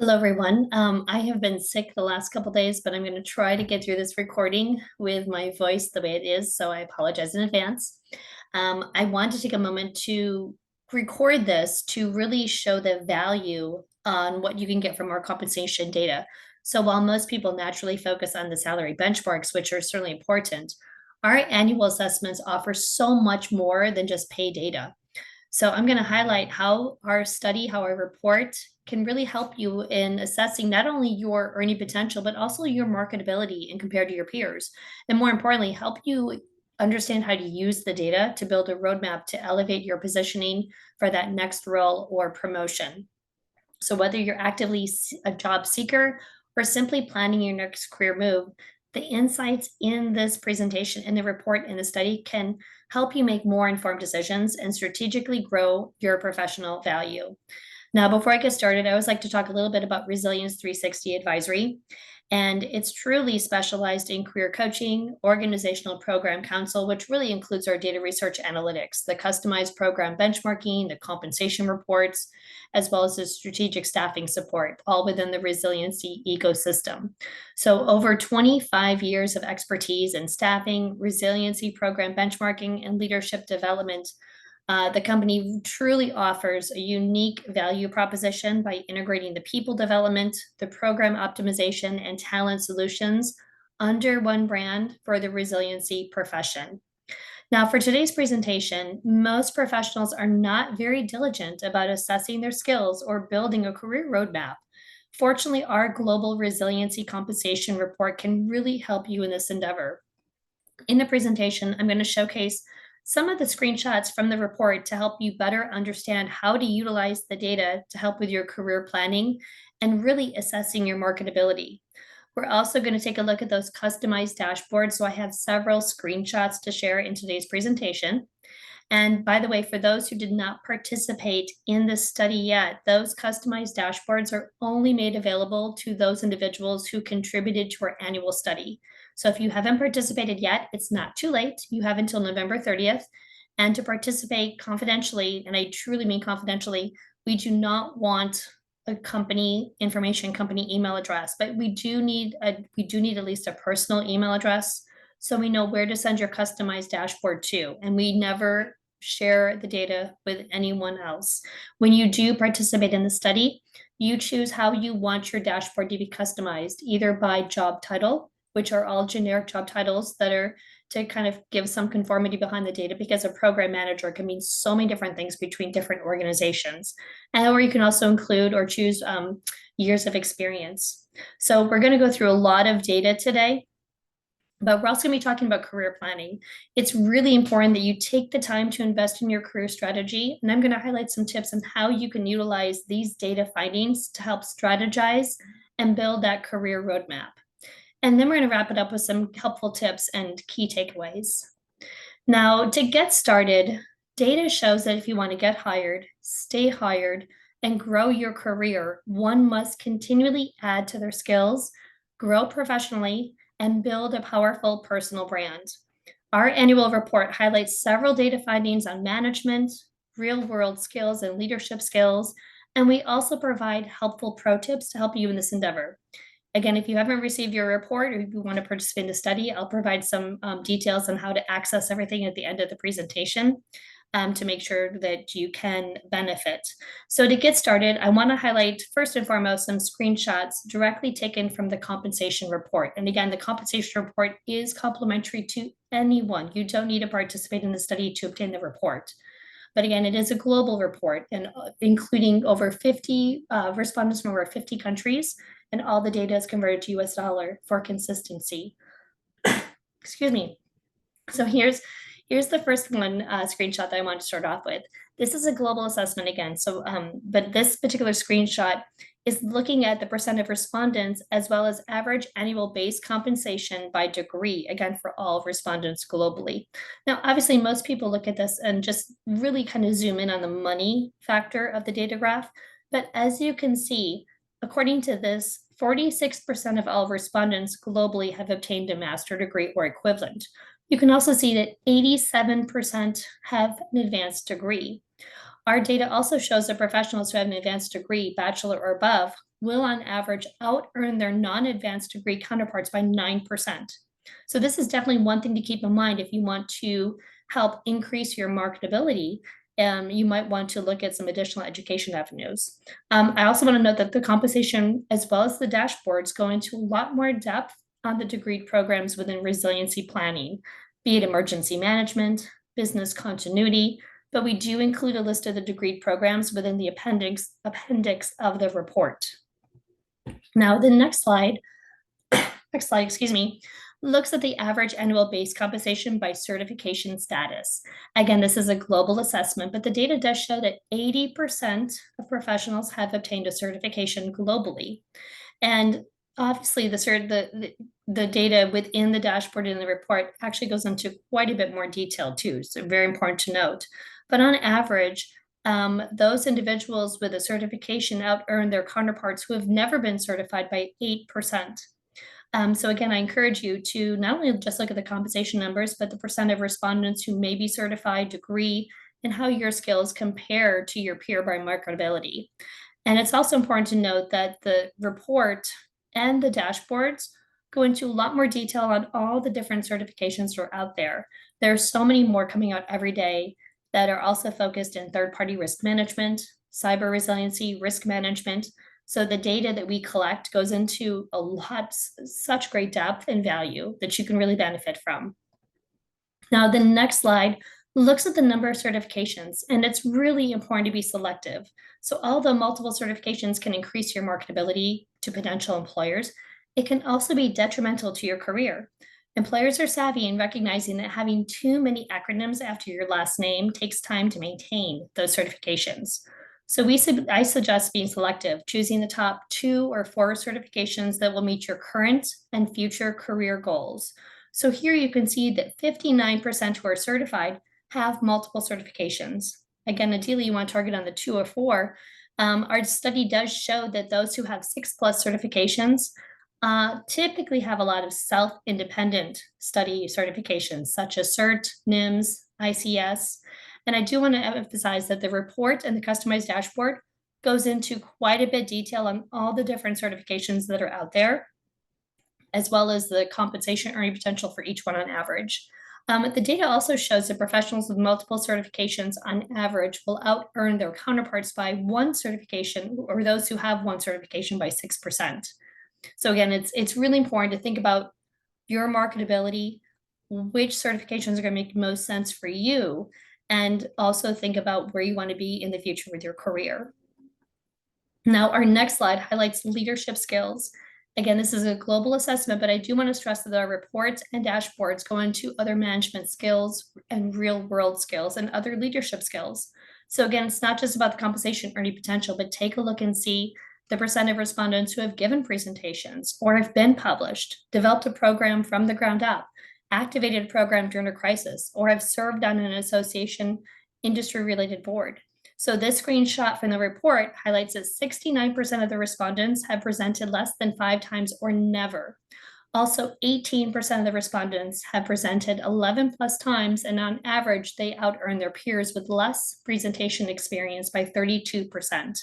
Hello, everyone. I have been sick the last couple days, but I'm going to try to get through this recording with my voice the way it is, so I apologize in advance. I want to take a moment to record this to really show the value on what you can get from our compensation data. So while most people naturally focus on the salary benchmarks, which are certainly important, our annual assessments offer so much more than just pay data. So I'm going to highlight how our study, how our report can really help you in assessing not only your earning potential, but also your marketability and compared to your peers. And more importantly, help you understand how to use the data to build a roadmap to elevate your positioning for that next role or promotion. So whether you're actively a job seeker or simply planning your next career move, the insights in this presentation, in the report, in the study can help you make more informed decisions and strategically grow your professional value. Now, before I get started, I always like to talk a little bit about Resilience 360 Advisory. And it's truly specialized in career coaching, organizational program counsel, which really includes our data research analytics, the customized program benchmarking, the compensation reports, as well as the strategic staffing support, all within the resiliency ecosystem. So over 25 years of expertise in staffing, resiliency program benchmarking, and leadership development. The company truly offers a unique value proposition by integrating the people development, the program optimization, and talent solutions under one brand for the resiliency profession. Now, for today's presentation, most professionals are not very diligent about assessing their skills or building a career roadmap. Fortunately, our global resiliency compensation report can really help you in this endeavor. In the presentation, I'm going to showcase some of the screenshots from the report to help you better understand how to utilize the data to help with your career planning and really assessing your marketability. We're also going to take a look at those customized dashboards. So I have several screenshots to share in today's presentation. And by the way, for those who did not participate in this study yet, those customized dashboards are only made available to those individuals who contributed to our annual study. So if you haven't participated yet, it's not too late. You have until November 30th. And to participate confidentially, and I truly mean confidentially, we do not want a company information, company email address, but we do need at least a personal email address so we know where to send your customized dashboard to. And we never share the data with anyone else. When you do participate in the study, you choose how you want your dashboard to be customized, either by job title, which are all generic job titles that are to kind of give some conformity behind the data, because a program manager can mean so many different things between different organizations. Or you can also include or choose years of experience. So we're going to go through a lot of data today, but we're also going to be talking about career planning. It's really important that you take the time to invest in your career strategy. And I'm going to highlight some tips on how you can utilize these data findings to help strategize and build that career roadmap. And then we're going to wrap it up with some helpful tips and key takeaways. Now, to get started, data shows that if you want to get hired, stay hired, and grow your career, one must continually add to their skills, grow professionally, and build a powerful personal brand. Our annual report highlights several data findings on management, real-world skills, and leadership skills, and we also provide helpful pro tips to help you in this endeavor. Again, if you haven't received your report or if you want to participate in the study, I'll provide some details on how to access everything at the end of the presentation to make sure that you can benefit. So to get started, I want to highlight first and foremost some screenshots directly taken from the compensation report. And again, the compensation report is complimentary to anyone. You don't need to participate in the study to obtain the report. But again, it is a global report and including over 50 respondents from over 50 countries, and all the data is converted to US dollar for consistency. Excuse me. So here's the first one screenshot that I want to start off with. This is a global assessment again. So, but this particular screenshot is looking at the percent of respondents as well as average annual base compensation by degree, again, for all respondents globally. Now, obviously, most people look at this and just really kind of zoom in on the money factor of the data graph. But as you can see, according to this, 46% of all respondents globally have obtained a master's degree or equivalent. You can also see that 87% have an advanced degree. Our data also shows that professionals who have an advanced degree, bachelor or above, will on average out-earn their non-advanced degree counterparts by 9%. So this is definitely one thing to keep in mind if you want to help increase your marketability. You might want to look at some additional education avenues. I also want to note that the compensation as well as the dashboards go into a lot more depth on the degree programs within resiliency planning, be it emergency management, business continuity, but we do include a list of the degree programs within the appendix of the report. Now, the next slide, excuse me, looks at the average annual base compensation by certification status. Again, this is a global assessment, but the data does show that 80% of professionals have obtained a certification globally. And obviously, the data within the dashboard in the report actually goes into quite a bit more detail too, so very important to note. But on average, those individuals with a certification out-earn their counterparts who have never been certified by 8%. So again, I encourage you to not only just look at the compensation numbers, but the percent of respondents who may be certified, degree, and how your skills compare to your peer by marketability. And it's also important to note that the report and the dashboards go into a lot more detail on all the different certifications that are out there. There are so many more coming out every day that are also focused in third-party risk management, cyber resiliency, risk management. So the data that we collect goes into such great depth and value that you can really benefit from. Now, the next slide looks at the number of certifications, and it's really important to be selective. So although multiple certifications can increase your marketability to potential employers, it can also be detrimental to your career. Employers are savvy in recognizing that having too many acronyms after your last name takes time to maintain those certifications. So I suggest being selective, choosing the top 2 or 4 certifications that will meet your current and future career goals. So here you can see that 59% who are certified have multiple certifications. Again, ideally you want to target on the 2 or 4. Our study does show that those who have 6+ certifications typically have a lot of self-independent study certifications, such as CERT, NIMS, ICS. And I do want to emphasize that the report and the customized dashboard goes into quite a bit of detail on all the different certifications that are out there, as well as the compensation earning potential for each one on average. The data also shows that professionals with multiple certifications on average will out-earn their counterparts by 1 certification, or those who have 1 certification by 6%. So again, it's really important to think about your marketability, which certifications are going to make most sense for you, and also think about where you want to be in the future with your career. Now, our next slide highlights leadership skills. Again, this is a global assessment, but I do want to stress that our reports and dashboards go into other management skills and real world skills and other leadership skills. So again, it's not just about the compensation earning potential, but take a look and see the percent of respondents who have given presentations or have been published, developed a program from the ground up, activated a program during a crisis, or have served on an association industry-related board. So this screenshot from the report highlights that 69% of the respondents have presented less than 5 times or never. Also, 18% of the respondents have presented 11+ times, and on average, they out-earn their peers with less presentation experience by 32%.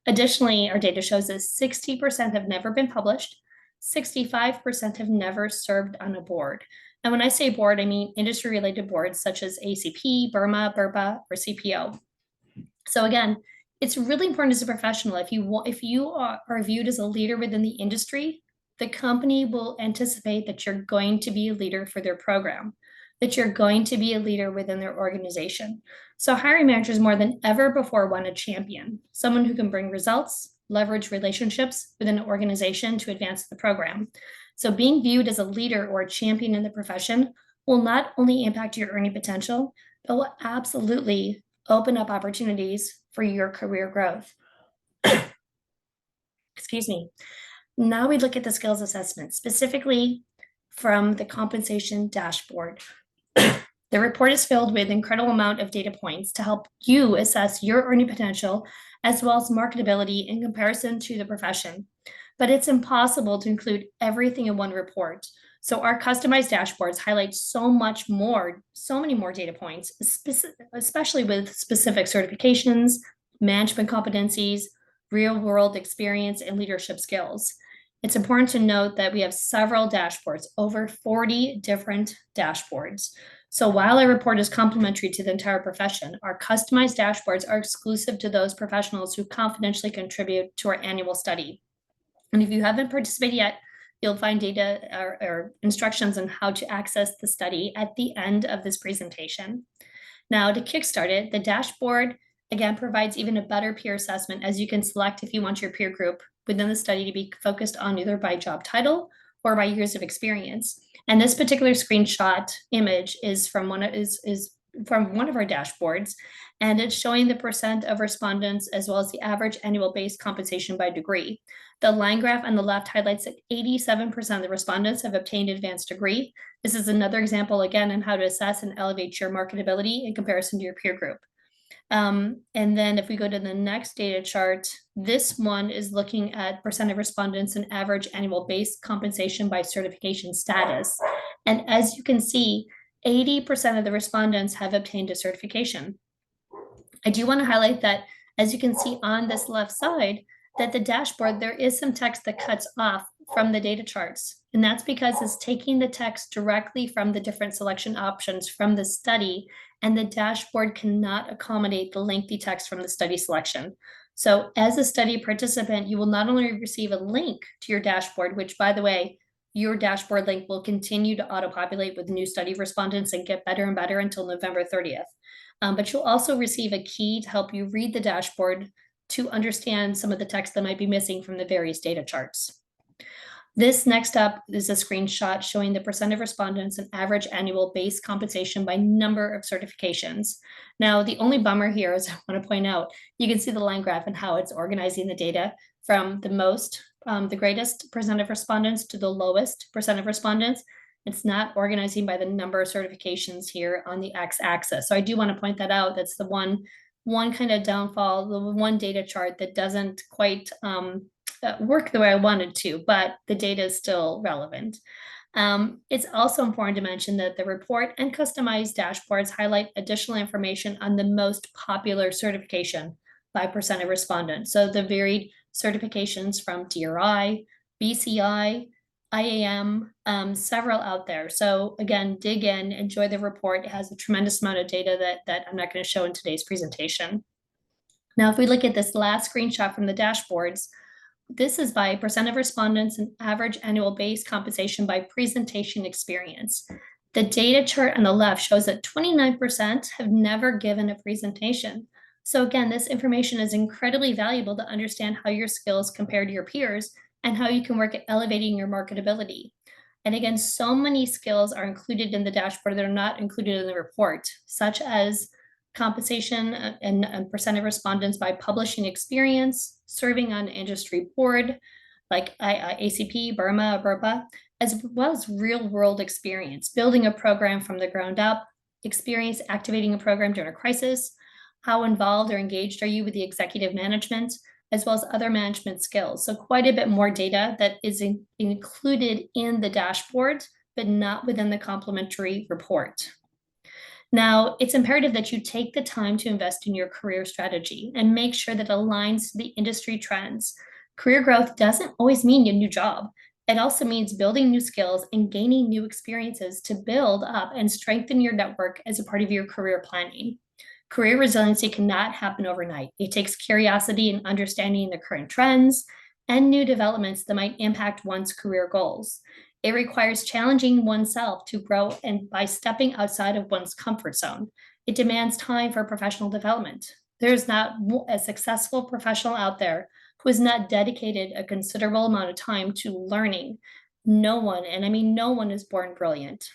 Additionally, our data shows that 60% have never been published, 65% have never served on a board. And when I say board, I mean industry-related boards such as ACP, BIRMA, BIRPA, or CPO. So again, it's really important as a professional. If you are viewed as a leader within the industry, the company will anticipate that you're going to be a leader for their program, that you're going to be a leader within their organization. So hiring managers more than ever before want a champion, someone who can bring results, leverage relationships within an organization to advance the program. So being viewed as a leader or a champion in the profession will not only impact your earning potential, but will absolutely open up opportunities for your career growth. Excuse me. Now we look at the skills assessment, specifically from the compensation dashboard. The report is filled with an incredible amount of data points to help you assess your earning potential as well as marketability in comparison to the profession. But it's impossible to include everything in one report. So our customized dashboards highlight so many more data points, especially with specific certifications, management competencies, real world experience, and leadership skills. It's important to note that we have several dashboards, over 40 different dashboards. So while our report is complementary to the entire profession, our customized dashboards are exclusive to those professionals who confidentially contribute to our annual study. And if you haven't participated yet, you'll find data or instructions on how to access the study at the end of this presentation. Now, to kickstart it, the dashboard again provides even a better peer assessment, as you can select if you want your peer group within the study to be focused on either by job title or by years of experience. And this particular screenshot image is from one of our dashboards, and it's showing the percent of respondents as well as the average annual base compensation by degree. The line graph on the left highlights that 87% of the respondents have obtained advanced degree. This is another example, again, on how to assess and elevate your marketability in comparison to your peer group. And then if we go to the next data chart, this one is looking at percent of respondents and average annual base compensation by certification status. And as you can see, 80% of the respondents have obtained a certification. I do want to highlight that, as you can see on this left side, that the dashboard, there is some text that cuts off from the data charts. And that's because it's taking the text directly from the different selection options from the study, and the dashboard cannot accommodate the lengthy text from the study selection. So as a study participant, you will not only receive a link to your dashboard, which, by the way, your dashboard link will continue to auto-populate with new study respondents and get better and better until November 30th. But you'll also receive a key to help you read the dashboard to understand some of the text that might be missing from the various data charts. This next up is a screenshot showing the percent of respondents and average annual base compensation by number of certifications. Now, the only bummer here is I want to point out, you can see the line graph and how it's organizing the data from the greatest percent of respondents to the lowest percent of respondents. It's not organizing by the number of certifications here on the x-axis. So I do want to point that out. That's the one kind of downfall, the one data chart that doesn't quite work the way I wanted to, but the data is still relevant. It's also important to mention that the report and customized dashboards highlight additional information on the most popular certification by percent of respondents. So the varied certifications from DRI, BCI, IAM, several out there. So again, dig in, enjoy the report. It has a tremendous amount of data that I'm not going to show in today's presentation. Now, if we look at this last screenshot from the dashboards, this is by percent of respondents and average annual base compensation by presentation experience. The data chart on the left shows that 29% have never given a presentation. So again, this information is incredibly valuable to understand how your skills compare to your peers and how you can work at elevating your marketability. And again, so many skills are included in the dashboard that are not included in the report, such as compensation and percent of respondents by publishing experience, serving on industry board, like ACP, Burma, Burpa, as well as real world experience, building a program from the ground up, experience activating a program during a crisis, how involved or engaged are you with the executive management, as well as other management skills. So quite a bit more data that is included in the dashboard, but not within the complementary report. Now, it's imperative that you take the time to invest in your career strategy and make sure that it aligns to the industry trends. Career growth doesn't always mean a new job. It also means building new skills and gaining new experiences to build up and strengthen your network as a part of your career planning. Career resiliency cannot happen overnight. It takes curiosity and understanding the current trends and new developments that might impact one's career goals. It requires challenging oneself to grow and by stepping outside of one's comfort zone. It demands time for professional development. There's not a successful professional out there who has not dedicated a considerable amount of time to learning. No one, and I mean no one, is born brilliant.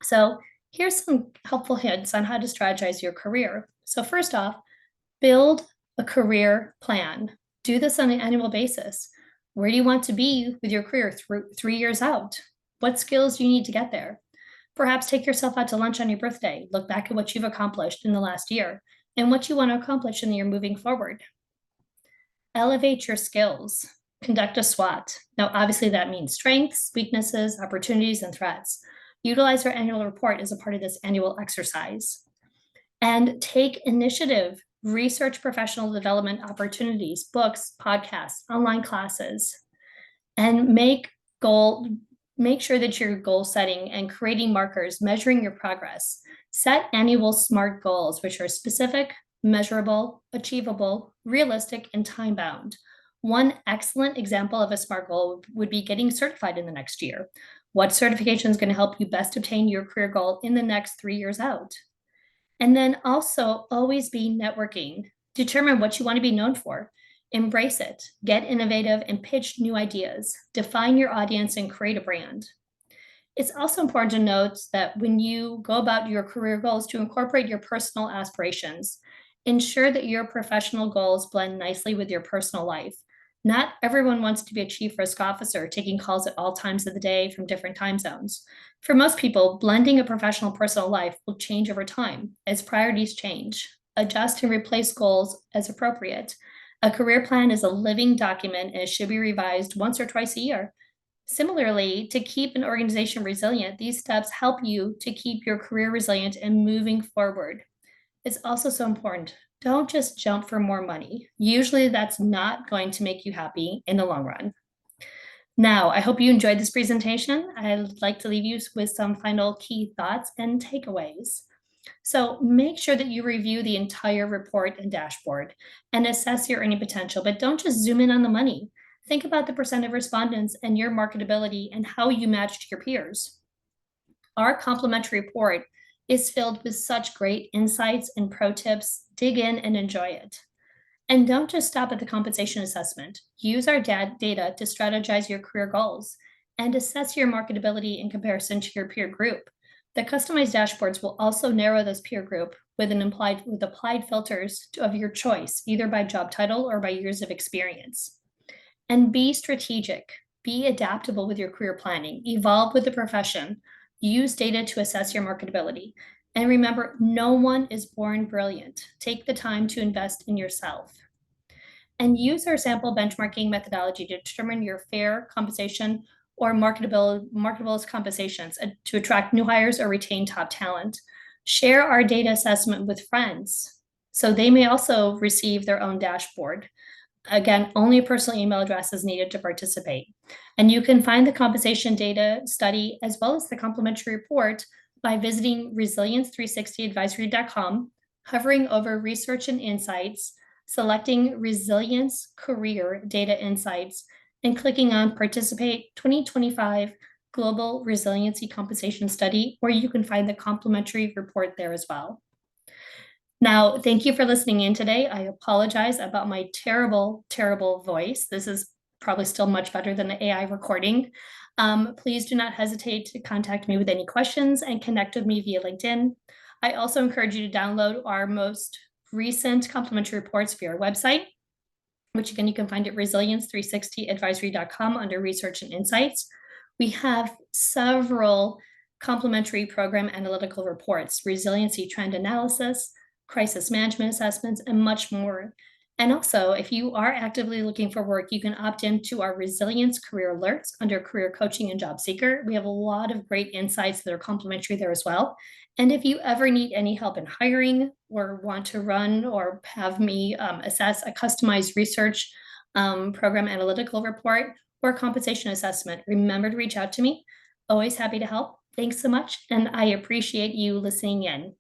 So here's some helpful hints on how to strategize your career. So first off, build a career plan. Do this on an annual basis. Where do you want to be with your career 3 years out? What skills do you need to get there? Perhaps take yourself out to lunch on your birthday. Look back at what you've accomplished in the last year and what you want to accomplish in the year moving forward. Elevate your skills. conduct a SWOT. Now, obviously, that means strengths, weaknesses, opportunities, and threats. Utilize our annual report as a part of this annual exercise. And take initiative, research professional development opportunities, books, podcasts, online classes, and make sure that you're goal setting and creating markers, measuring your progress. Set annual SMART goals, which are specific, measurable, achievable, realistic, and time bound. One excellent example of a SMART goal would be getting certified in the next year. What certification is going to help you best obtain your career goal in the next 3 years out? And then also always be networking. Determine what you want to be known for. Embrace it. Get innovative and pitch new ideas. Define your audience and create a brand. It's also important to note that when you go about your career goals, to incorporate your personal aspirations. Ensure that your professional goals blend nicely with your personal life. Not everyone wants to be a chief risk officer, taking calls at all times of the day from different time zones. For most people, blending a professional personal life will change over time as priorities change. Adjust and replace goals as appropriate. A career plan is a living document and it should be revised once or twice a year. Similarly, to keep an organization resilient, these steps help you to keep your career resilient and moving forward. It's also so important. Don't just jump for more money. Usually that's not going to make you happy in the long run. Now, I hope you enjoyed this presentation. I'd like to leave you with some final key thoughts and takeaways. So make sure that you review the entire report and dashboard and assess your earning potential, but don't just zoom in on the money. Think about the percent of respondents and your marketability and how you matched your peers. Our complimentary report is filled with such great insights and pro tips. Dig in and enjoy it. And don't just stop at the compensation assessment. Use our data to strategize your career goals and assess your marketability in comparison to your peer group. The customized dashboards will also narrow this peer group with applied filters of your choice, either by job title or by years of experience. And be strategic. Be adaptable with your career planning. Evolve with the profession. Use data to assess your marketability. And remember, no one is born brilliant. Take the time to invest in yourself. And use our sample benchmarking methodology to determine your fair compensation or marketable compensations to attract new hires or retain top talent. Share our data assessment with friends so they may also receive their own dashboard. Again, only a personal email address is needed to participate. And you can find the compensation data study as well as the complimentary report by visiting resilience360advisory.com, hovering over research and insights, selecting Resilience Career Data Insights, and clicking on Participate 2025 Global Resiliency Compensation Study, where you can find the complimentary report there as well. Now, thank you for listening in today. I apologize about my terrible, terrible voice. This is probably still much better than the AI recording. Please do not hesitate to contact me with any questions and connect with me via LinkedIn. I also encourage you to download our most recent complimentary reports via our website, which again, you can find at resilience360advisory.com under Research and Insights. We have several complimentary program analytical reports, resiliency trend analysis, crisis management assessments, and much more. And also, if you are actively looking for work, you can opt into our Resilience Career Alerts under Career Coaching and Job Seeker. We have a lot of great insights that are complimentary there as well. And if you ever need any help in hiring or want to run or have me assess a customized research program analytical report or compensation assessment, remember to reach out to me. Always happy to help. Thanks so much. And I appreciate you listening in.